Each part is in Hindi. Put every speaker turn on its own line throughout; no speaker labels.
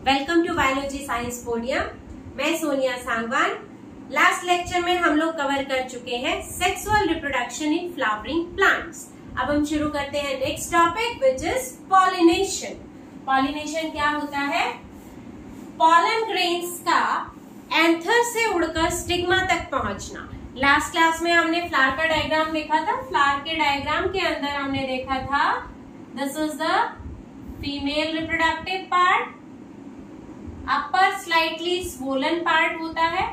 Welcome to biology science podium. मैं सोनिया सांगवान। लास्ट लेक्चर में हम लोग कवर कर चुके हैं sexual reproduction in flowering plants. अब हम शुरू करते हैं next topic which is pollination. Pollination क्या होता है? पॉलन ग्रेन्स का एंथर से उड़कर स्टिग्मा तक पहुंचना। लास्ट क्लास में हमने फ्लावर का डायग्राम देखा था। फ्लावर के डायग्राम के अंदर हमने देखा था this is the female reproductive part, upper slightly swollen part होता है,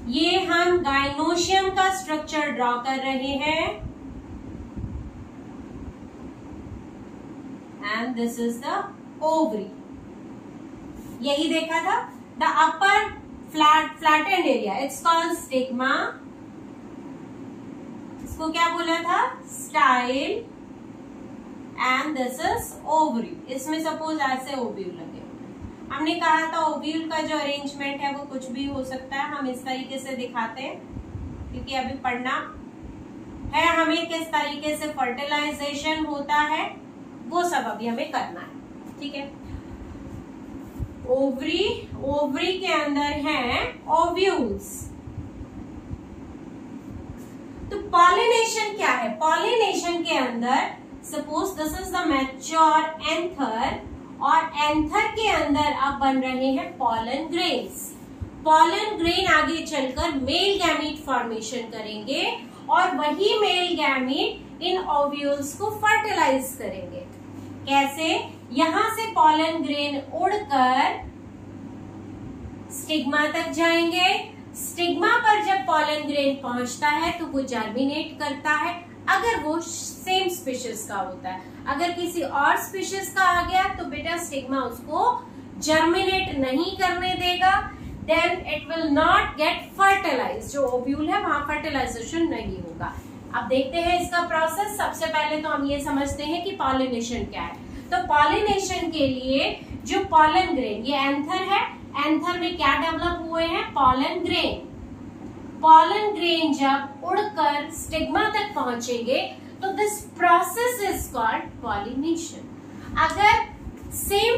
ये हम गाइनोशियम का स्ट्रक्चर ड्रॉ कर रहे हैं and this is the ovary. यही देखा था the upper flattened area, it's called stigma. इसको क्या बोला था? Style. And this is ovary. इसमें सपोज ऐसे ओव्यूल लगे हुए, हमने कहा था ओव्यूल का जो अरेंजमेंट है वो कुछ भी हो सकता है। हम इस तरीके से दिखाते हैं क्योंकि अभी पढ़ना है हमें किस तरीके से फर्टिलाइजेशन होता है, वो सब अभी हमें करना है। ठीक है। ओवरी, ओवरी के अंदर हैं ओव्यूल्स। तो पॉलिनेशन क्या है? पॉलिनेशन के अंदर suppose this is the mature anther और एंथर के अंदर अब बन रहे हैं पॉलन ग्रेन्स। पॉलन ग्रेन आगे चलकर मेल गैमीट फॉर्मेशन करेंगे और वही मेल गैमीट इन ओव्यूल्स को फर्टिलाइज करेंगे। कैसे? यहां से पॉलन ग्रेन उड़कर स्टिग्मा तक जाएंगे। स्टिग्मा पर जब पॉलन ग्रेन पहुंचता है तो वो जर्मिनेट करता है, अगर वो सेम स्पीशीज का होता है। अगर किसी और स्पीशीज का आ गया तो बेटा स्टिग्मा उसको जर्मिनेट नहीं करने देगा, then it will not get fertilise. जो ओव्यूल है वहां फर्टिलाइजेशन नहीं होगा। अब देखते हैं इसका प्रोसेस। सबसे पहले तो हम ये समझते हैं कि पॉलिनेशन क्या है। तो पॉलिनेशन के लिए जो पॉलन ग्रेन, ये एंथर है, एंथर में क्या डेवलप हुए हैं? Pollen grain. पॉलन ग्रेन जब उड़कर स्टिग्मा तक पहुंचेंगे तो this process is called pollination. अगर सेम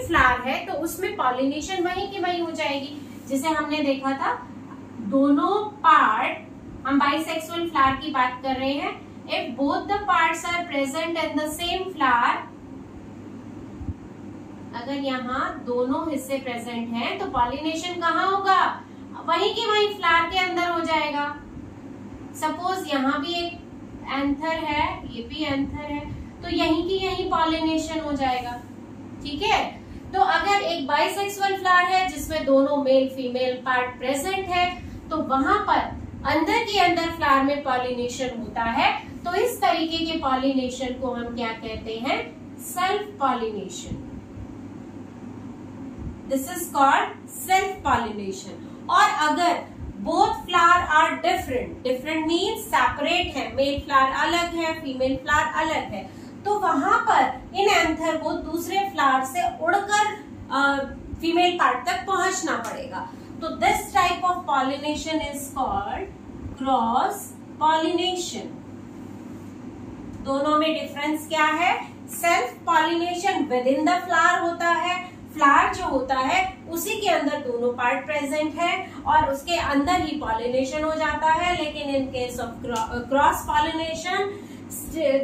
फ्लावर है तो उसमें पॉलिनेशन वहीं की वहीं हो जाएगी। जिसे हमने देखा था दोनों पार्ट, हम बाइसेक्सुअल फ्लावर की बात कर रहे हैं। If both the parts are present in the same flower, अगर यहाँ दोनों हिस्से प्रेजेंट हैं तो पॉलिनेशन कहाँ होगा? वहीं की वहीं फ्लावर के अंदर हो जाएगा। सपोज यहाँ भी एक एंथर है, ये भी एंथर है, तो यहीं की यहीं पॉलिनेशन हो जाएगा। ठीक है। तो अगर एक बाइसेक्सुअल फ्लावर है जिसमें दोनों मेल फीमेल पार्ट प्रेजेंट है तो वहां पर अंदर की अंदर फ्लावर में पॉलिनेशन होता है। तो इस तरीके के पॉलिनेशन को हम क्या कहते हैं? Self pollination. This is called self pollination. और अगर both flower are different means separate है, मेल फ्लावर अलग है, फीमेल फ्लावर अलग है, तो वहां पर इन एंथर को दूसरे फ्लावर से उड़कर फीमेल पार्ट तक पहुंचना पड़ेगा। तो this type of pollination is called cross pollination. दोनों में डिफरेंस क्या है? Self pollination with in the flower होता है, फ्लावर जो होता है उसी के अंदर दोनों पार्ट प्रेजेंट है और उसके अंदर ही पॉलिनेशन हो जाता है। लेकिन in case of cross pollination,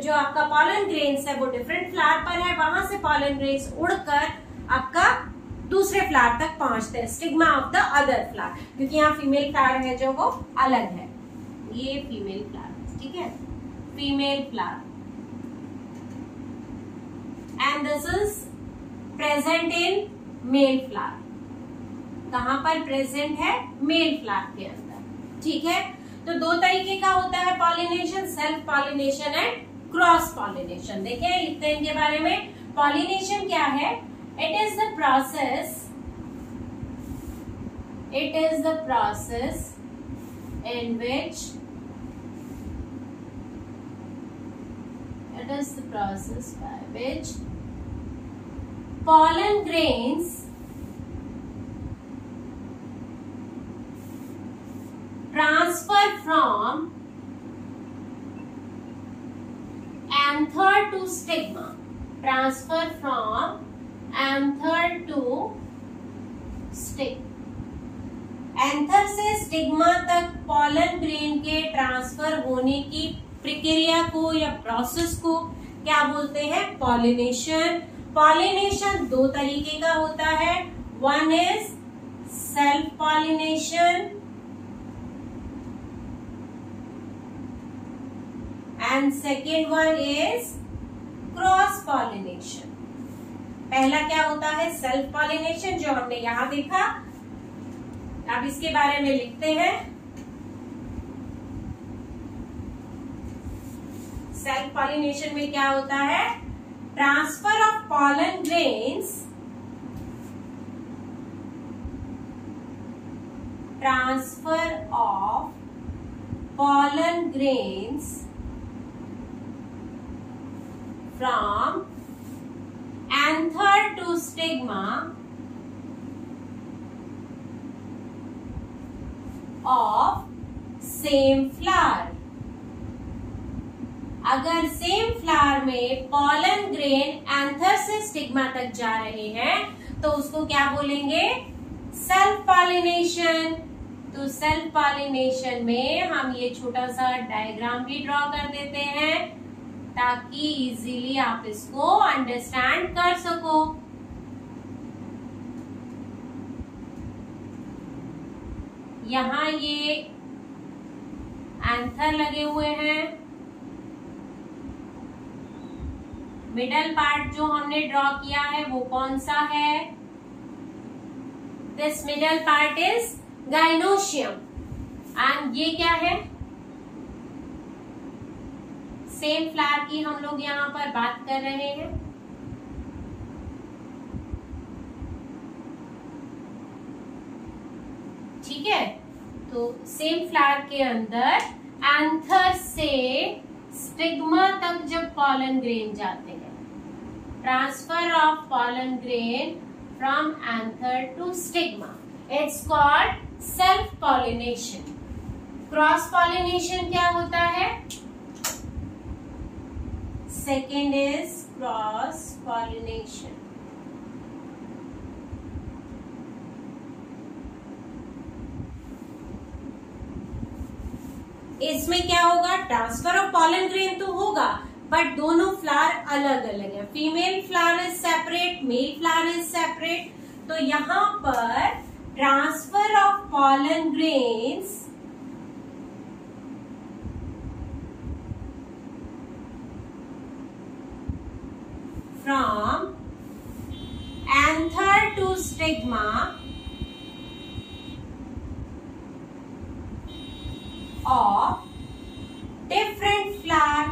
जो आपका पॉलन ग्रेन्स है वो डिफरेंट फ्लावर पर है, वहां से पॉलन ग्रेन्स उड़कर आपका दूसरे फ्लावर तक पहुंचते हैं, stigma of the other flower, क्योंकि यहाँ फीमेल फ्लावर है जो वो अलग है। ये फीमेल फ्लावर, ठीक है, female flower. And this is present in male flower. कहां पर प्रेजेंट है? मेल फ्लावर के अंदर। ठीक है। तो दो तरीके का होता है pollination, self pollination and cross pollination. देखिए लिखते हैं इनके बारे में। पॉलिनेशन क्या है? It is the process in which it is the process by which pollen grains transfer from to stigma, transfer from anther to stigma. Anther से स्टिग्मा तक पॉलन ग्रेन के ट्रांसफर होने की प्रक्रिया को या प्रोसेस को क्या बोलते हैं? पॉलिनेशन। पॉलिनेशन दो तरीके का होता है, one is self pollination and second one is cross pollination. पहला क्या होता है? सेल्फ पॉलिनेशन, जो हमने यहां देखा। अब इसके बारे में लिखते हैं। सेल्फ पॉलिनेशन में क्या होता है? Transfer of pollen grains, transfer of pollen grains from anther to stigma of same flower. अगर सेम फ्लावर में पॉलन ग्रेन एंथर से स्टिग्मा तक जा रहे हैं तो उसको क्या बोलेंगे? Self pollination. तो सेल्फ पॉलिनेशन में हम ये छोटा सा डायग्राम भी ड्रॉ कर देते हैं ताकि इजीली आप इसको अंडरस्टैंड कर सको। यहां ये एंथर लगे हुए हैं। मिडल पार्ट जो हमने ड्रॉ किया है वो कौन सा है? This middle part is gynoecium and ये क्या है? सेम फ्लावर की हम लोग यहाँ पर बात कर रहे हैं। ठीक है, तो सेम फ्लावर के अंदर एंथर से स्टिग्मा तक जब पॉलन ग्रेन जाते हैं, transfer of pollen grain from anther to stigma, it's called self pollination. Cross pollination क्या होता है? Second is cross pollination. इसमें क्या होगा? ट्रांसफर ऑफ पॉलन ग्रेन तो होगा बट दोनों फ्लावर अलग अलग है। Female flower is separate, male flower is separate. तो यहां पर transfer of pollen grains from anther to stigma of different flower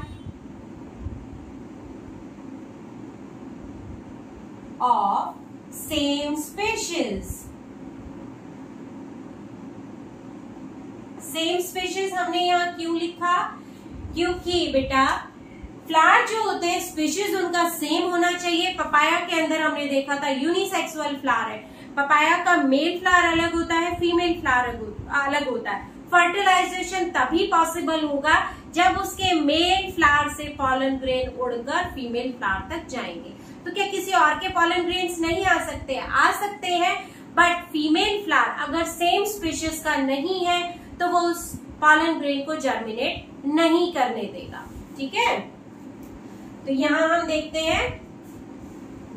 of same species। Same species हमने यहाँ क्यों लिखा? क्योंकि बेटा फ्लावर जो होते हैं स्पीशीज उनका सेम होना चाहिए। पपाया के अंदर हमने देखा था यूनिसेक्सुअल फ्लावर है। पपाया का मेल फ्लावर अलग होता है, फीमेल फ्लावर अलग होता है। फर्टिलाइजेशन तभी पॉसिबल होगा जब उसके मेल फ्लावर से पॉलन ग्रेन उड़कर फीमेल फ्लावर तक जाएंगे। तो क्या किसी और के पॉलन ग्रेन्स नहीं आ सकते? आ सकते हैं, बट फीमेल फ्लावर अगर सेम स्पीशीज का नहीं है तो वो उस पॉलन ग्रेन को जर्मिनेट नहीं करने देगा। ठीक है, तो यहां हम देखते हैं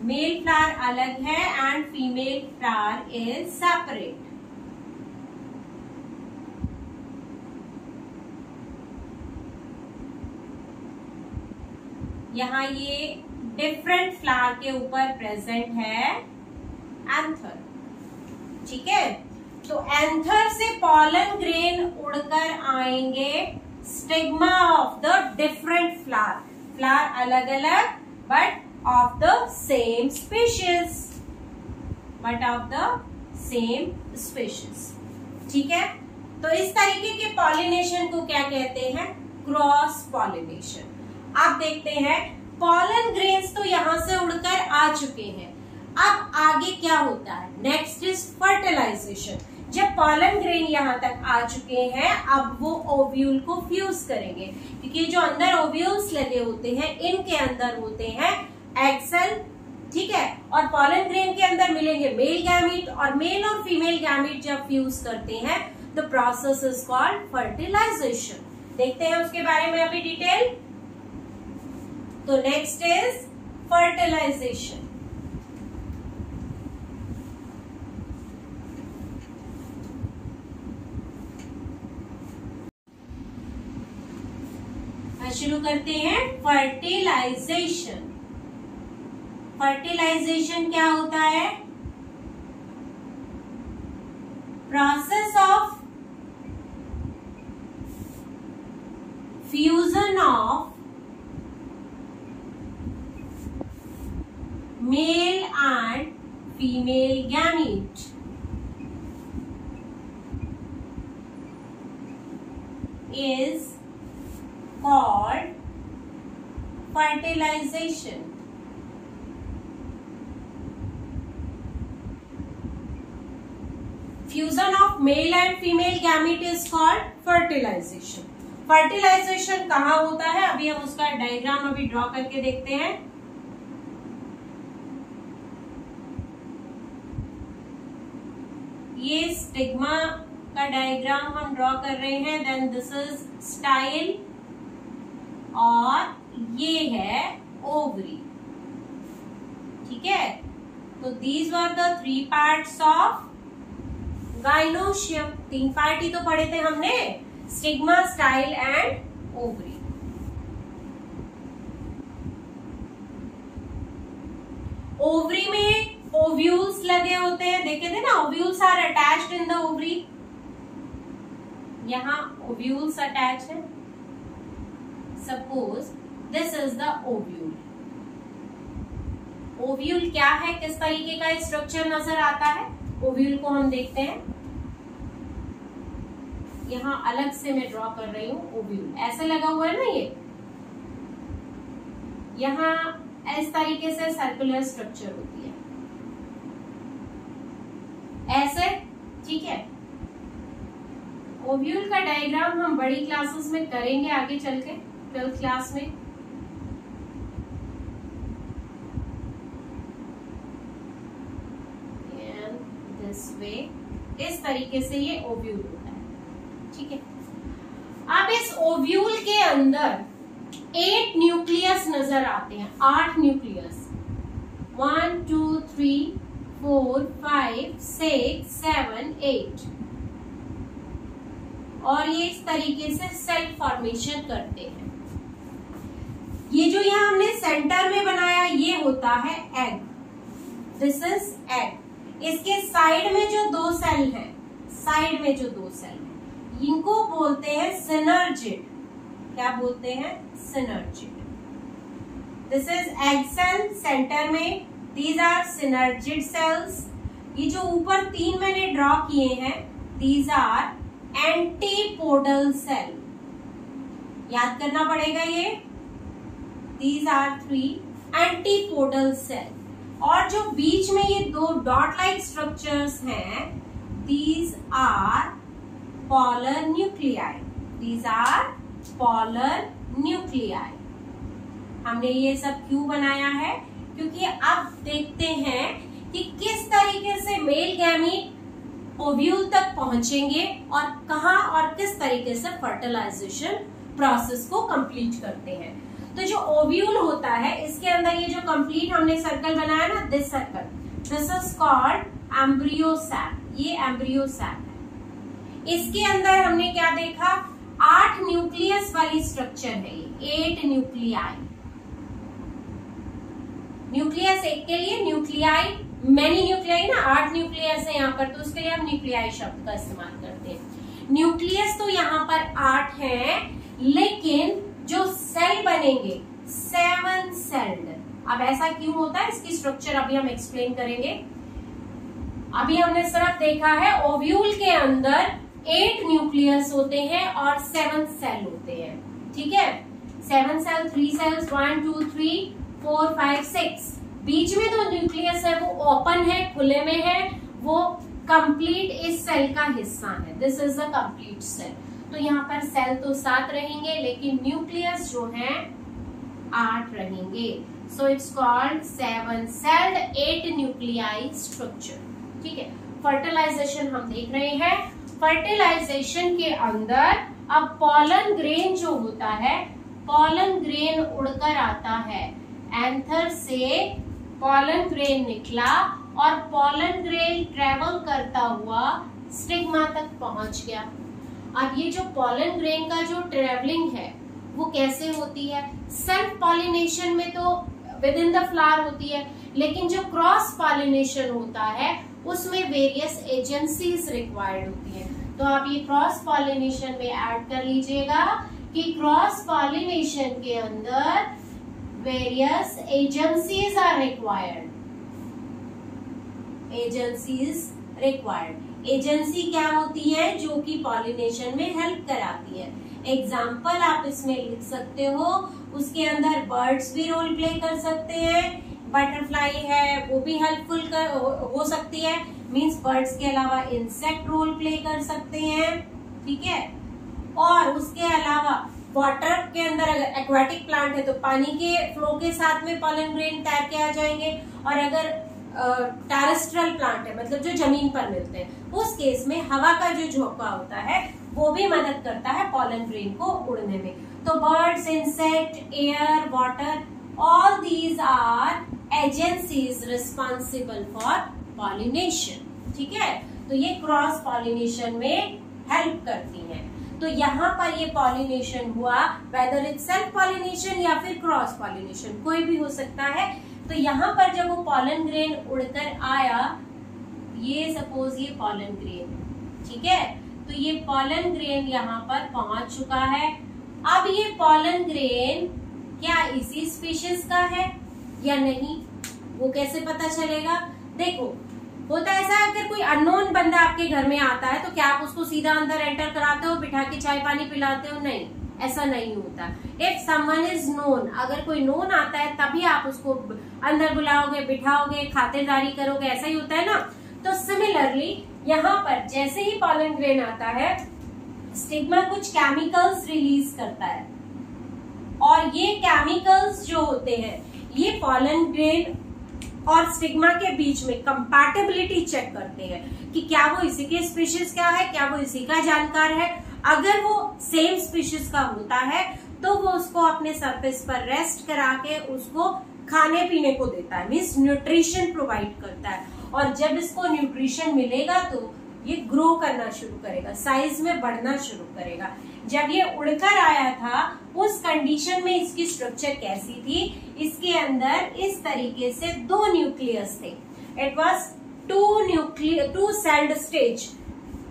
मेल फ्लावर अलग है and female flower is separate. यहाँ ये डिफरेंट फ्लावर के ऊपर प्रेजेंट है एंथर। ठीक है, तो एंथर से पॉलन ग्रेन उड़कर आएंगे stigma of the different flower. Flower अलग अलग but of the same species, but of the same species. ठीक है, तो इस तरीके के पॉलिनेशन को क्या कहते हैं? Cross pollination. अब देखते हैं पॉलन ग्रेन्स तो यहां से उड़कर आ चुके हैं। अब आगे क्या होता है? Next is fertilization. जब पॉलन ग्रेन यहाँ तक आ चुके हैं, अब वो ओव्यूल को फ्यूज करेंगे, क्योंकि जो अंदर ओव्यूल्स लगे होते हैं इनके अंदर होते हैं एग सेल, ठीक है। और पॉलन ग्रेन के अंदर मिलेंगे मेल गैमीट, और मेल और फीमेल गैमीट जब फ्यूज करते हैं the process is called fertilization. देखते हैं उसके बारे में अभी डिटेल। तो नेक्स्ट इज फर्टिलाइजेशन। शुरू करते हैं फर्टिलाइजेशन। फर्टिलाइजेशन क्या होता है? Process of fusion of male and female gamete is called fertilization. Fusion of male and female gamete is called fertilization. Fertilization कहाँ होता है, अभी हम उसका डायग्राम अभी ड्रॉ करके देखते हैं। ये स्टिग्मा का डायग्राम हम ड्रॉ कर रहे हैं। देन दिस इज स्टाइल और ये है ओवरी, ठीक है। तो these were the 3 parts of gynoecium. 3 part ही तो पढ़े थे हमने, stigma, style and ovary. Ovary में ओव्यूल्स लगे होते हैं, देखे थे ना, ovules are attached in the ovary. यहाँ ओव्यूल्स अटैच है। Suppose this is the ovule. Ovule क्या है, किस तरीके का स्ट्रक्चर नजर आता है, ओव्यूल को हम देखते हैं। यहाँ अलग से मैं ड्रॉ कर रही हूँ ओव्यूल, ऐसे लगा हुआ है ना ये, यहाँ इस तरीके से सर्कुलर स्ट्रक्चर होती है, ऐसे, ठीक है। ओव्यूल का डायग्राम हम बड़ी क्लासेस में करेंगे आगे चल के, 12th क्लास में। दिस वे, इस तरीके से ये ओव्यूल होता है, ठीक है। अब इस ओव्यूल के अंदर 8 न्यूक्लियस नजर आते हैं, 8 न्यूक्लियस, 1 2 3 4 5 6 7 8, और ये इस तरीके से सेल फॉर्मेशन करते हैं। ये जो यहाँ हमने सेंटर में बनाया ये होता है एग, दिस इज एग। इसके साइड में जो 2 सेल हैं, साइड में जो 2 सेल हैं, इनको बोलते हैं सिनर्जिड। क्या बोलते हैं? Synergid. This is egg cell, centre में दीज आर सिनर्जिड सेल्स। ये जो ऊपर 3 मैंने ड्रॉ किए हैं, दीज आर एंटीपोडल सेल। याद करना पड़ेगा ये, दीज आर 3 एंटीपोडल सेल। और जो बीच में ये 2 डॉट लाइक स्ट्रक्चर्स हैं, these are polar nuclei. These are polar nuclei. हमने ये सब क्यों बनाया है? क्योंकि अब देखते हैं कि किस तरीके से मेल गैमीट ओव्यूल तक पहुंचेंगे और कहां और किस तरीके से फर्टिलाइजेशन प्रोसेस को कंप्लीट करते हैं। तो जो ओव्यूल होता है, इसके अंदर ये जो कंप्लीट हमने सर्कल बनाया ना, this circle, this is called embryo sac. ये एम्ब्रियो सैक है। इसके अंदर हमने क्या देखा? 8 न्यूक्लियस वाली स्ट्रक्चर है ये, 8 न्यूक्लियाई। न्यूक्लियस एक के लिए, न्यूक्लियाई मैनी न्यूक्लियाई ना, 8 न्यूक्लियस है यहाँ पर, तो उसके लिए हम न्यूक्लियाई शब्द का इस्तेमाल करते हैं। न्यूक्लियस तो यहाँ पर 8 है, लेकिन जो सेल बनेंगे 7 सेल्ड। अब ऐसा क्यों होता है, इसकी स्ट्रक्चर अभी हम एक्सप्लेन करेंगे। अभी हमने सिर्फ देखा है ओव्यूल के अंदर 8 न्यूक्लियस होते हैं और 7 सेल होते हैं, ठीक है। 7 सेल, 3 सेल्स, 1 2 3 4 5 6। बीच में जो न्यूक्लियस है वो ओपन है, खुले में है, वो कंप्लीट इस सेल का हिस्सा है, this is the complete cell. तो यहाँ पर सेल तो 7 रहेंगे लेकिन न्यूक्लियस जो है 8 रहेंगे। So it's called 7 sailed 8 nuclei structure. ठीक है, फर्टिलाइजेशन हम देख रहे हैं। फर्टिलाइजेशन के अंदर अब पॉलन ग्रेन जो होता है, पॉलन ग्रेन उड़कर आता है, एंथर से पॉलन ग्रेन निकला और पॉलन ग्रेन ट्रेवल करता हुआ स्टिग्मा तक पहुंच गया। अब ये जो पॉलन ग्रेन का जो ट्रेवलिंग है वो कैसे होती है? सेल्फ पॉलिनेशन में तो विद इन द फ्लावर होती है, लेकिन जो क्रॉस पॉलिनेशन होता है उसमें वेरियस एजेंसीज रिक्वायर्ड होती है। तो आप ये क्रॉस पॉलिनेशन में ऐड कर लीजिएगा कि क्रॉस पॉलिनेशन के अंदर various agencies are required. Agencies required, agency क्या होती है? जो कि पॉलिनेशन में हेल्प कराती है। एग्जाम्पल आप इसमें लिख सकते हो, उसके अंदर बर्ड्स भी रोल प्ले कर सकते हैं, बटरफ्लाई है वो भी हेल्पफुल हो सकती है, मींस बर्ड्स के अलावा इंसेक्ट रोल प्ले कर सकते हैं। ठीक है, और उसके अलावा वाटर के अंदर अगर एक्वाटिक प्लांट है तो पानी के फ्लो के साथ में पॉलन ग्रेन तैर के आ जाएंगे, और अगर टेरेस्ट्रियल प्लांट है मतलब जो जमीन पर मिलते हैं, उस केस में हवा का जो झोंका होता है वो भी मदद करता है पॉलन ग्रेन को उड़ने में। तो birds, insect, air, water, all these are agencies responsible for pollination. ठीक है, तो ये क्रॉस पॉलिनेशन में हेल्प करती हैं। तो यहाँ पर ये पॉलिनेशन हुआ, वेदर इट्स सेल्फ पॉलिनेशन या फिर क्रॉस पॉलिनेशन, कोई भी हो सकता है। तो यहाँ पर जब वो पॉलन ग्रेन उड़कर आया, ये सपोज ये पॉलन ग्रेन, ठीक है, तो ये पॉलन ग्रेन यहाँ पर पहुंच चुका है। अब ये पॉलन ग्रेन क्या इसी स्पीशीज का है या नहीं, वो कैसे पता चलेगा? देखो, होता है ऐसा, अगर कोई अननोन बंदा आपके घर में आता है तो क्या आप उसको सीधा अंदर एंटर कराते हो, बिठा के चाय पानी पिलाते हो? नहीं, ऐसा नहीं होता। इफ समवन इज नोन, अगर कोई नोन आता है तभी आप उसको अंदर बुलाओगे, बिठाओगे, खातिरदारी करोगे, ऐसा ही होता है ना। तो सिमिलरली यहाँ पर जैसे ही पॉलन ग्रेन आता है, स्टिग्मा कुछ केमिकल्स रिलीज करता है, और ये केमिकल्स जो होते हैं ये पॉलन ग्रेन और स्टिग्मा के बीच में कंपैटिबिलिटी चेक करते हैं कि क्या वो इसी के स्पीशीज का है, क्या वो इसी का जानकार है। अगर वो सेम स्पीशीज का होता है तो वो उसको अपने सरफेस पर रेस्ट करा के उसको खाने पीने को देता है, मीन्स न्यूट्रिशन प्रोवाइड करता है। और जब इसको न्यूट्रिशन मिलेगा तो ये ग्रो करना शुरू करेगा, साइज में बढ़ना शुरू करेगा। जब ये उड़कर आया था उस कंडीशन में इसकी स्ट्रक्चर कैसी थी? इसके अंदर इस तरीके से 2 न्यूक्लियस थे। It was 2 celled stage.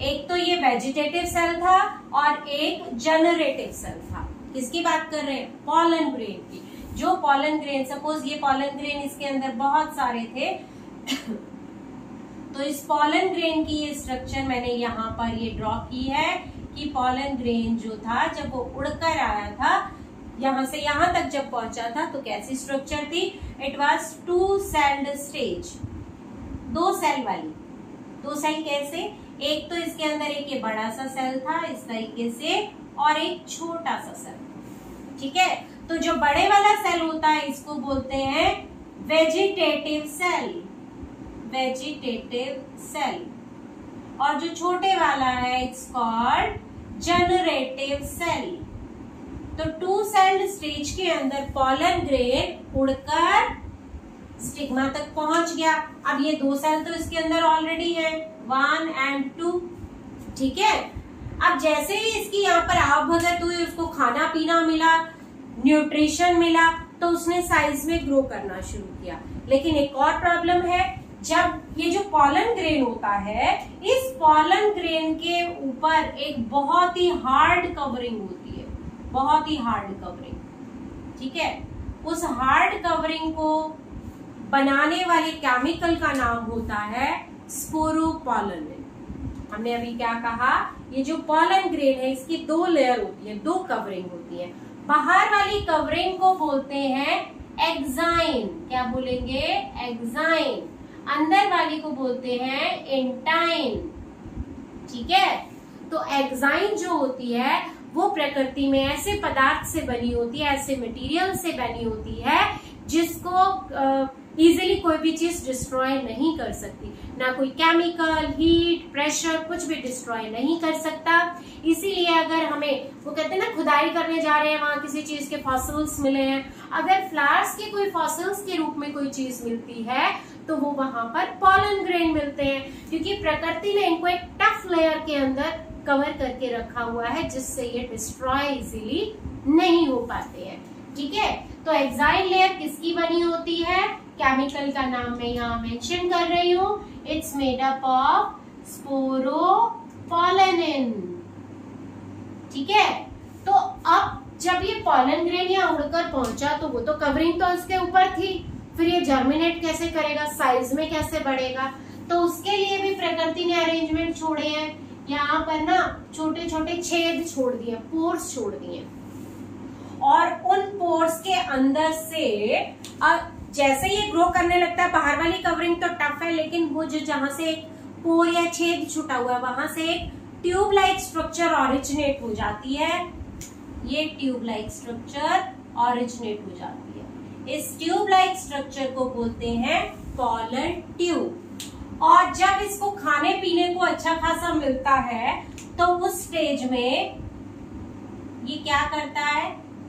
एक तो ये वेजिटेटिव सेल था और एक जनरेटिव सेल था। किसकी बात कर रहे हैं? पॉलन ग्रेन की। जो पॉलन ग्रेन, सपोज ये पॉलन ग्रेन, इसके अंदर बहुत सारे थे तो इस पॉलन ग्रेन की ये स्ट्रक्चर मैंने यहाँ पर ये ड्रॉ की है कि पॉलन ग्रेन जो था जब वो उड़कर आया था, यहाँ से यहाँ तक जब पहुंचा था तो कैसी स्ट्रक्चर थी? It was 2 celled stage, 2 cell वाली। 2 सेल कैसे? एक तो इसके अंदर एक ये बड़ा सा सेल था इस तरीके से, और एक छोटा सा सेल। ठीक है, तो जो बड़े वाला सेल होता है इसको बोलते हैं वेजिटेटिव सेल, वेजिटेटिव सेल, और जो छोटे वाला है इट्स कॉल्ड जनरेटिव सेल। तो 2 सेल्ड स्टेज के अंदर पॉलन ग्रेन उड़कर स्टिग्मा तक पहुंच गया। अब ये 2 सेल तो इसके अंदर ऑलरेडी है, 1 और 2। ठीक है, अब जैसे ही इसकी यहाँ पर आवभगत हुई, उसको खाना पीना मिला, न्यूट्रिशन मिला, तो उसने साइज में ग्रो करना शुरू किया। लेकिन एक और प्रॉब्लम है, जब ये जो पॉलन ग्रेन होता है, इस पॉलन ग्रेन के ऊपर एक बहुत ही हार्ड कवरिंग होती है, बहुत ही हार्ड कवरिंग। ठीक है, उस हार्ड कवरिंग को बनाने वाले केमिकल का नाम होता है स्पोरोपोलिन। हमने अभी क्या कहा? ये जो पॉलन ग्रेन है इसकी 2 लेयर होती है, 2 कवरिंग होती है। बाहर वाली कवरिंग को बोलते हैं एक्साइन। क्या बोलेंगे? एक्साइन। अंदर वाली को बोलते हैं इंटाइन। ठीक है, तो एग्जाइन जो होती है वो प्रकृति में ऐसे पदार्थ से बनी होती है, ऐसे मटेरियल से बनी होती है जिसको इजीली कोई भी चीज डिस्ट्रॉय नहीं कर सकती। ना कोई केमिकल, हीट, प्रेशर कुछ भी डिस्ट्रॉय नहीं कर सकता। इसीलिए अगर हमें, वो कहते हैं ना खुदाई करने जा रहे हैं, वहां किसी चीज के फॉसिल्स मिले हैं, अगर फ्लावर्स के कोई फॉसिल्स के रूप में कोई चीज मिलती है तो वो वहां पर पॉलन ग्रेन मिलते हैं, क्योंकि प्रकृति ने इनको एक टफ लेयर के अंदर कवर करके रखा हुआ है जिससे ये डिस्ट्रॉय इजीली नहीं हो पाते हैं। ठीक है, तो एक्साइल लेयर किसकी बनी होती है? केमिकल का नाम मैं यहाँ मेंशन कर रही हूँ। It's made up of sporopollenin. ठीक है, तो अब जब ये पॉलन ग्रेन यहाँ उड़कर पहुंचा तो वो तो कवरिंग तो उसके ऊपर थी, फिर ये जर्मिनेट कैसे करेगा, साइज में कैसे बढ़ेगा? तो उसके लिए भी प्रकृति ने अरेंजमेंट छोड़े हैं। यहाँ पर ना छोटे छोटे छेद छोड़ दिए, पोर्स छोड़ दिए, और उन पोर्स के अंदर से जैसे ये ग्रो करने लगता है, बाहर वाली कवरिंग तो टफ है, लेकिन वो जो जहां से पोर या छेद छूटा हुआ है वहां से एक ट्यूब लाइक स्ट्रक्चर ऑरिजिनेट हो जाती है। ये ट्यूब लाइक स्ट्रक्चर ऑरिजिनेट हो जाती है। इस ट्यूब लाइक स्ट्रक्चर को बोलते हैं पॉलन ट्यूब। और जब इसको खाने पीने को अच्छा खासा मिलता है तो उस स्टेज में ये क्या करता है?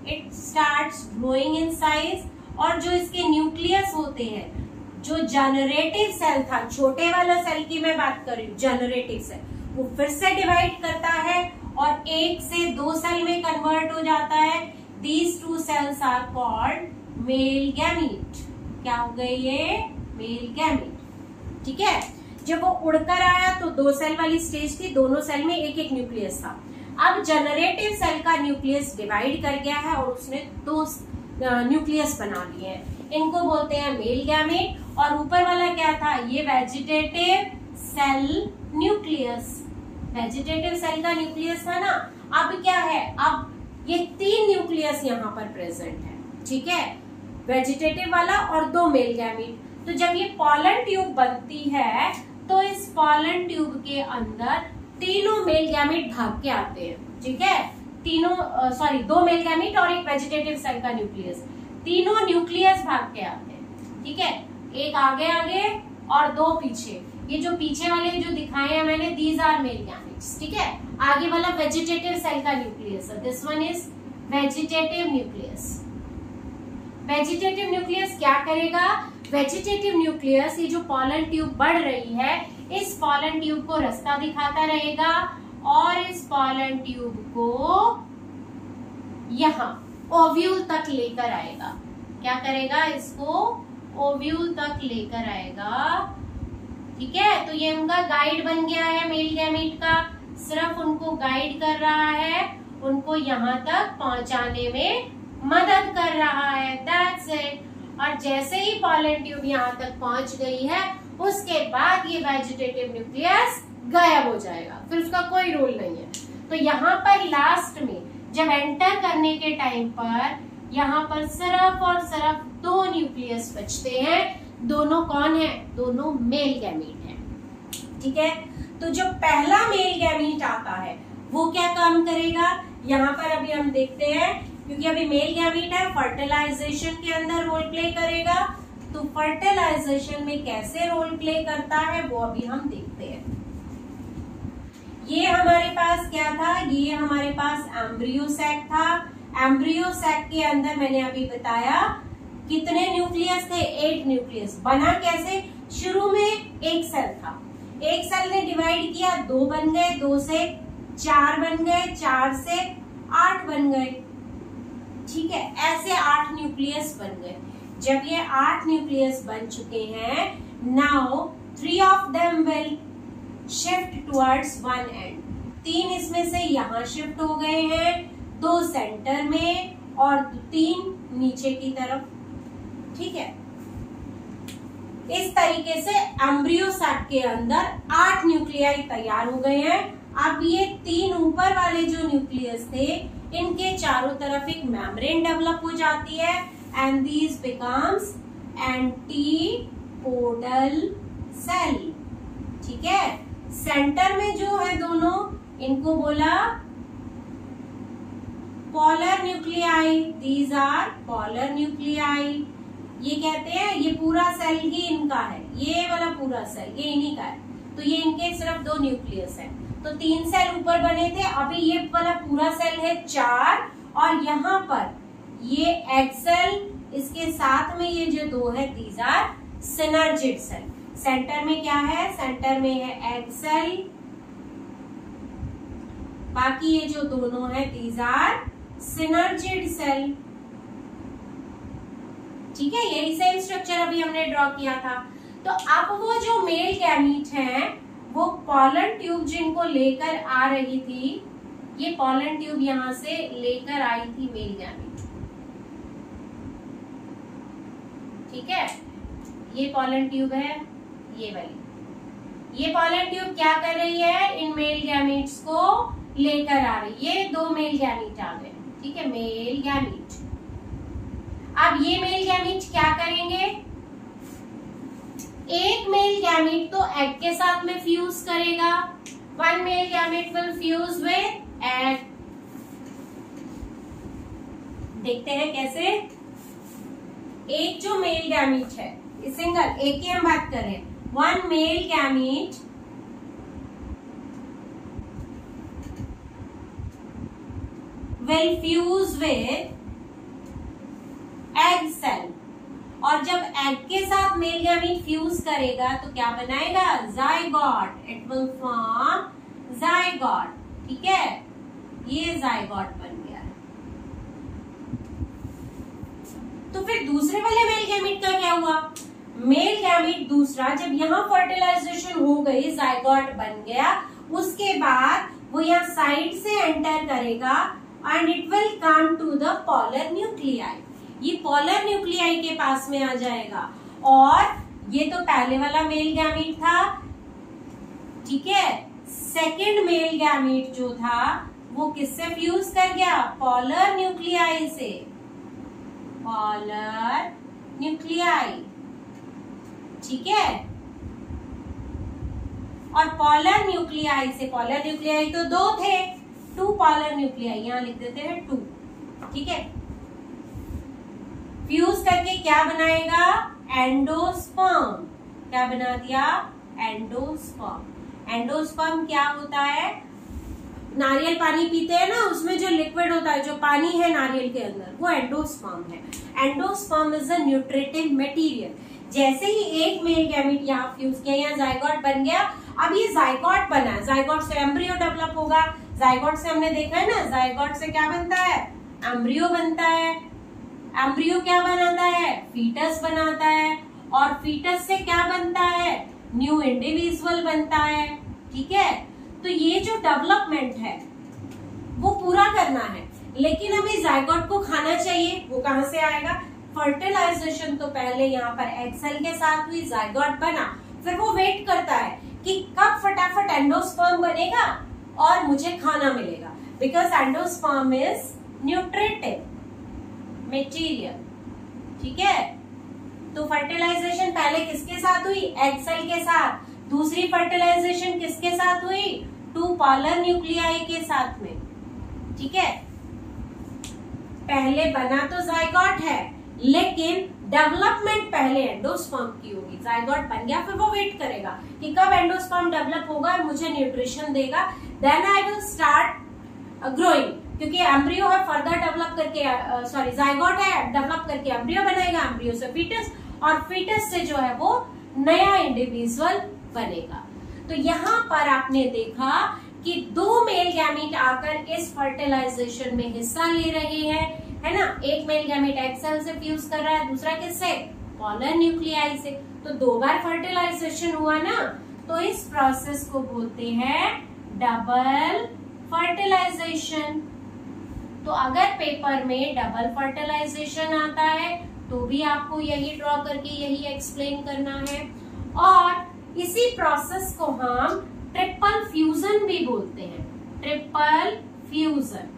It starts growing in size, और जो इसके न्यूक्लियस होते हैं, जो जनरेटिव सेल था, छोटे वाला सेल की मैं बात कर रही हूँ, जनरेटिव सेल, वो फिर से डिवाइड करता है और 1 से 2 सेल में कन्वर्ट हो जाता है। These 2 cells are called male gamete. क्या हो गए ये? Male gamete. ठीक है, जब वो उड़कर आया तो 2 सेल वाली स्टेज थी, दोनों सेल में एक एक न्यूक्लियस था। अब जनरेटिव सेल का न्यूक्लियस डिवाइड कर गया है और उसने 2 न्यूक्लियस बना लिए हैं, इनको बोलते हैं मेल गैमेट। और ऊपर वाला क्या था? ये vegetative cell nucleus, vegetative cell का न्यूक्लियस था ना। अब क्या है? अब ये 3 न्यूक्लियस यहाँ पर प्रेजेंट है। ठीक है, वेजिटेटिव वाला और 2 मेल गैमेट। तो जब ये पॉलन ट्यूब बनती है तो इस पॉलन ट्यूब के अंदर तीनों मेल गैमेट भाग के आते हैं। ठीक है, तीनों 2 मेल गैमेट और एक वेजिटेटिव सेल का न्यूक्लियस, तीनों न्यूक्लियस भाग के आते हैं। ठीक है, एक आगे आगे और 2 पीछे। ये जो पीछे वाले जो दिखाए हैं मैंने, दीज आर मेल गैमेट्स। ठीक है, आगे वाला वेजिटेटिव सेल का न्यूक्लियस है, this one is vegetative nucleus. Vegetative nucleus क्या करेगा? वेजिटेटिव न्यूक्लियस, ये जो पॉलन ट्यूब बढ़ रही है, इस पॉलन ट्यूब को रास्ता दिखाता रहेगा और इस पॉलन ट्यूब को यहाँ ओव्यूल तक लेकर आएगा। क्या करेगा? इसको ओव्यूल तक लेकर आएगा। ठीक है, तो ये उनका गाइड बन गया है मेल गैमेट का, सिर्फ उनको गाइड कर रहा है, उनको यहाँ तक पहुंचाने में मदद कर रहा है। That's it. और जैसे ही पॉलन ट्यूब यहाँ तक पहुंच गई है, उसके बाद ये वेजिटेटिव न्यूक्लियस गायब हो जाएगा, फिर उसका कोई रोल नहीं है। तो यहाँ पर लास्ट में जब एंटर करने के टाइम पर यहाँ पर सिर्फ और सिर्फ 2 न्यूक्लियस बचते हैं। दोनों कौन है? दोनों मेल गैमीट हैं। ठीक है, तो जो पहला मेल गैमीट आता है वो क्या काम करेगा? यहाँ पर अभी हम देखते हैं, क्योंकि अभी मेल गैमीट है, फर्टिलाइजेशन के अंदर रोल प्ले करेगा। तो फर्टिलाइजेशन में कैसे रोल प्ले करता है वो अभी हम देखते हैं। ये हमारे पास क्या था? ये हमारे पास एम्ब्रियो सैक था। एम्ब्रियो सैक के अंदर मैंने अभी बताया कितने न्यूक्लियस थे? 8 न्यूक्लियस। बना कैसे? शुरू में एक सेल था, एक सेल ने डिवाइड किया, 2 बन गए, 2 से 4 बन गए, 4 से 8 बन गए। ठीक है, ऐसे 8 न्यूक्लियस बन गए। जब ये 8 न्यूक्लियस बन चुके हैं, now 3 of them will shift towards 1 and. 3 इसमें से यहाँ शिफ्ट हो गए हैं, 2 सेंटर में और 3 नीचे की तरफ। ठीक है, इस तरीके से एम्ब्रियो सैक के अंदर 8 न्यूक्लियाई तैयार हो गए हैं। अब ये 3 ऊपर वाले जो न्यूक्लियस थे, इनके चारों तरफ एक मेम्ब्रेन डेवलप हो जाती है, and these becomes antipodal cell. ठीक है, सेंटर में जो है दोनों, इनको बोला polar nuclei, these are polar nuclei. ये कहते हैं ये पूरा सेल ही इनका है, ये वाला पूरा सेल ये इन्हीं का है, तो ये इनके सिर्फ 2 न्यूक्लियस है। तो 3 सेल ऊपर बने थे, अभी ये वाला पूरा सेल है 4, और यहाँ पर ये एग सेल, इसके साथ में ये जो 2 है these are synergid cell. Centre में क्या है, सेंटर में है एग सेल, बाकी ये जो दोनों है दीज आर सिनर्जिड सेल। ठीक है, यही सेल स्ट्रक्चर अभी हमने ड्रॉ किया था। तो अब वो जो मेल गैमीट है, वो पोलन ट्यूब जिनको लेकर आ रही थी, ये पोलन ट्यूब यहां से लेकर आई थी मेल गैमीट। ठीक है, ये पोलन ट्यूब है, ये वाली। ये पोलन ट्यूब क्या कर रही है, इन मेल गैमीट्स को लेकर आ रही है। ये 2 मेल गैमीट आ गए। ठीक है, मेल गैमीट। अब ये मेल गैमीट क्या करेंगे, एक मेल गैमीट तो एग के साथ में फ्यूज करेगा, 1 male gamete will fuse with egg. देखते हैं कैसे। एक जो मेल गैमीट है, सिंगल एक की हम बात करें, 1 male gamete will fuse with egg cell, और जब एग के साथ मेल गैमीट फ्यूज करेगा तो क्या बनाएगा, zygote. It will form zygote. ठीक है, ये जाइगोट बन गया। तो फिर दूसरे वाले मेल गैमीट का क्या हुआ, मेल गैमीट दूसरा जब यहाँ फर्टिलाइजेशन हो गई, जाइगोट बन गया, उसके बाद वो यहाँ साइड से एंटर करेगा and it will come to the polar nuclei। ये polar nuclei के पास में आ जाएगा, और ये तो पहले वाला मेल गैमीट था। ठीक है, सेकेंड मेल गैमीट जो था वो किससे फ्यूज कर गया, polar nuclei से, polar nuclei। ठीक है, और polar nuclei से, polar nuclei तो 2 थे, 2 polar nuclei, यहां लिख देते हैं 2। ठीक है, फ्यूज करके क्या बनाएगा, एंडोस्पर्म। क्या बना दिया, एंडोस्पर्म। एंडोस्पर्म क्या होता है, नारियल पानी पीते हैं ना, उसमें जो लिक्विड होता है, जो पानी है नारियल के अंदर, वो एंडोस्पर्म है। Endosperm is a nutritive material. जैसे ही एक मेल गैमीट यहाँ फ्यूज किया, यहाँ जाइगोट बन गया। अब ये जाइगोट बना, जाइगोट से एम्ब्रियो डेवलप होगा। जाइगोट से हमने देखा है ना, जाइगोट से क्या बनता है, एम्ब्रियो बनता है। एम्ब्रियो क्या बनाता है, फीटस बनाता है, और फीटस से क्या बनता है, न्यू इंडिविजुअल बनता है। ठीक है, तो ये जो डेवलपमेंट है वो पूरा करना है, लेकिन हमें जाइगोट को खाना चाहिए। वो कहां से आएगा, फर्टिलाइजेशन तो पहले यहाँ पर एग सेल के साथ हुई, जाइगोट बना, फिर वो वेट करता है कि कब फटाफट एंडोस्पर्म बनेगा और मुझे खाना मिलेगा, because endosperm is nutritive material. ठीक है, तो फर्टिलाइजेशन पहले किसके साथ हुई, एग सेल के साथ। दूसरी फर्टिलाइजेशन किसके साथ हुई, 2 पोलर न्यूक्लियाई के साथ में। ठीक है, पहले बना तो जाइगोट है, लेकिन डेवलपमेंट पहले एंडोस्पर्म की होगी। जाइगोट बन गया, फिर वो वेट करेगा कि कब एंडोस्पर्म डेवलप होगा और मुझे न्यूट्रिशन देगा, then I will start growing. क्योंकि एम्ब्रियो है, फर्दर डेवलप करके, सॉरी जाइगोट है, डेवलप करके एम्ब्रियो बनाएगा, एम्ब्रियो से फीटस, और फीटस से जो है वो नया इंडिविजुअल बनेगा। तो यहाँ पर आपने देखा कि 2 मेल गैमीट आकर इस फर्टिलाइजेशन में हिस्सा ले रहे हैं, है ना। एक मेल गैमीट एग सेल से फ्यूज कर रहा है, दूसरा किससे, पोलर न्यूक्लियाई से। तो 2 बार फर्टिलाइजेशन हुआ ना, तो इस प्रोसेस को बोलते हैं डबल फर्टिलाइजेशन। तो अगर पेपर में डबल फर्टिलाइजेशन आता है तो भी आपको यही ड्रॉ करके यही एक्सप्लेन करना है। और इसी प्रोसेस को हम ट्रिपल फ्यूजन भी बोलते हैं, triple fusion.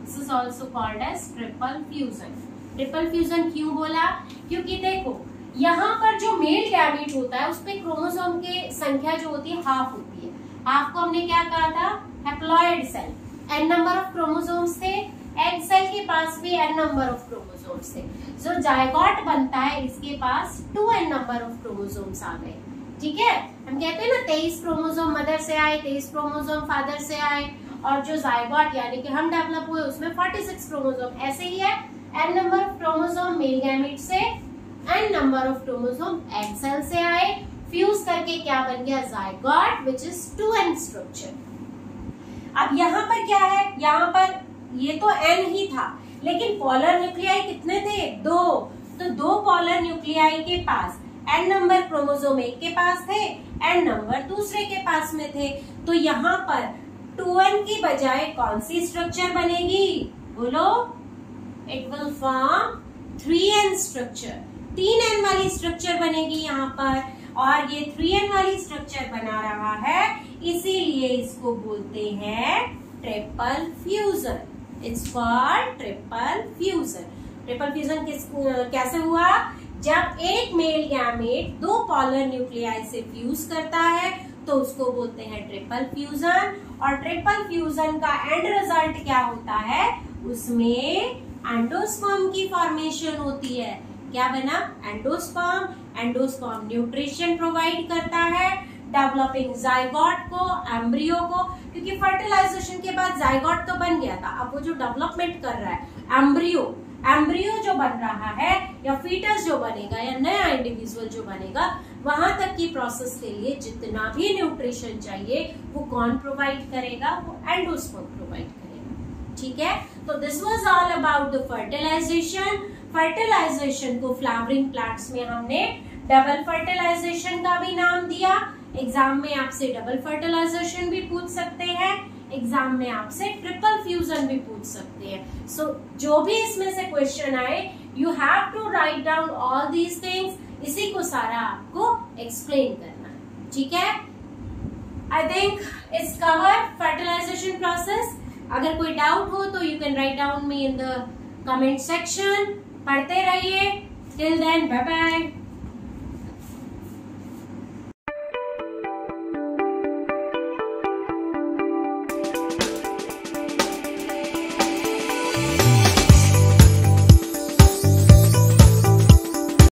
This is also called as triple fusion. Triple fusion क्यों बोला, क्योंकि देखो यहाँ पर जो मेल गैमीट होता होता है उसपे क्रोमोसोम के संख्या जो होती है हाफ होती है। हाफ को हमने क्या कहा था, haploid cell. n number of chromosomes थे, एग सेल के पास भी n नंबर ऑफ क्रोमोसोम्स थे। जो जायगोट बनता है इसके पास 2n नंबर ऑफ क्रोमोसोम्स आ गए। ठीक है, हम कहते हैं ना 23 क्रोमोसोम मदर से आए, 23 क्रोमोसोम फादर से आए, और जो जायगोट यानी कि हम डेवलप हुए उसमें 46 क्रोमोसोम। ऐसे ही है n number of chromosome male gamete से, n number of chromosome egg cell से आए, फ्यूज करके क्या बन गया, zygote, which is 2n structure. अब यहाँ पर क्या है, यहाँ पर ये तो n ही था, लेकिन पोलर न्यूक्लियाई कितने थे, 2। तो 2 पोलर न्यूक्लियाई के पास n नंबर क्रोमोसोम एक के पास थे, n नंबर दूसरे के पास में थे। तो यहाँ पर 2n की बजाय कौन सी स्ट्रक्चर बनेगी, बोलो, it will form 3n structure. 3n वाली स्ट्रक्चर बनेगी यहाँ पर, और ये 3n वाली स्ट्रक्चर बना रहा है, इसीलिए इसको बोलते हैं triple fusion. It's called triple fusion. Triple fusion कैसे हुआ, जब एक मेल गैमेट 2 पोलर न्यूक्लियाई से फ्यूज करता है तो उसको बोलते हैं ट्रिपल फ्यूजन। और ट्रिपल फ्यूजन का एंड रिजल्ट क्या होता है, उसमें एंडोस्पर्म की फॉर्मेशन होती है। क्या बना, एंडोस्पर्म। एंडोस्पर्म न्यूट्रिशन प्रोवाइड करता है डेवलपिंग जायगोट को, एम्ब्रियो को, क्योंकि फर्टिलाइजेशन के बाद जायगोट तो बन गया था, अब वो जो डेवलपमेंट कर रहा है एम्ब्रियो जो बन रहा है, या फीटस जो बनेगा, या नया इंडिविजुअल जो बनेगा, वहां तक की प्रोसेस के लिए जितना भी न्यूट्रिशन चाहिए वो कौन प्रोवाइड करेगा, वो एंडोस्पर्म प्रोवाइड करेगा। ठीक है, तो this was all about the fertilization. Fertilization को फ्लावरिंग प्लांट्स में हमने डबल फर्टिलाइजेशन का भी नाम दिया। एग्जाम में आपसे डबल फर्टिलाइजेशन भी पूछ सकते हैं, एग्जाम में आपसे ट्रिपल फ्यूजन भी पूछ सकते हैं। सो जो भी इसमें से क्वेश्चन आए, you have to write down all these things. इसी को सारा आपको एक्सप्लेन करना है। ठीक है, I think it's cover fertilization process. अगर कोई डाउट हो तो you can write down me in the comment section. पढ़ते रहिए। Till then, bye bye.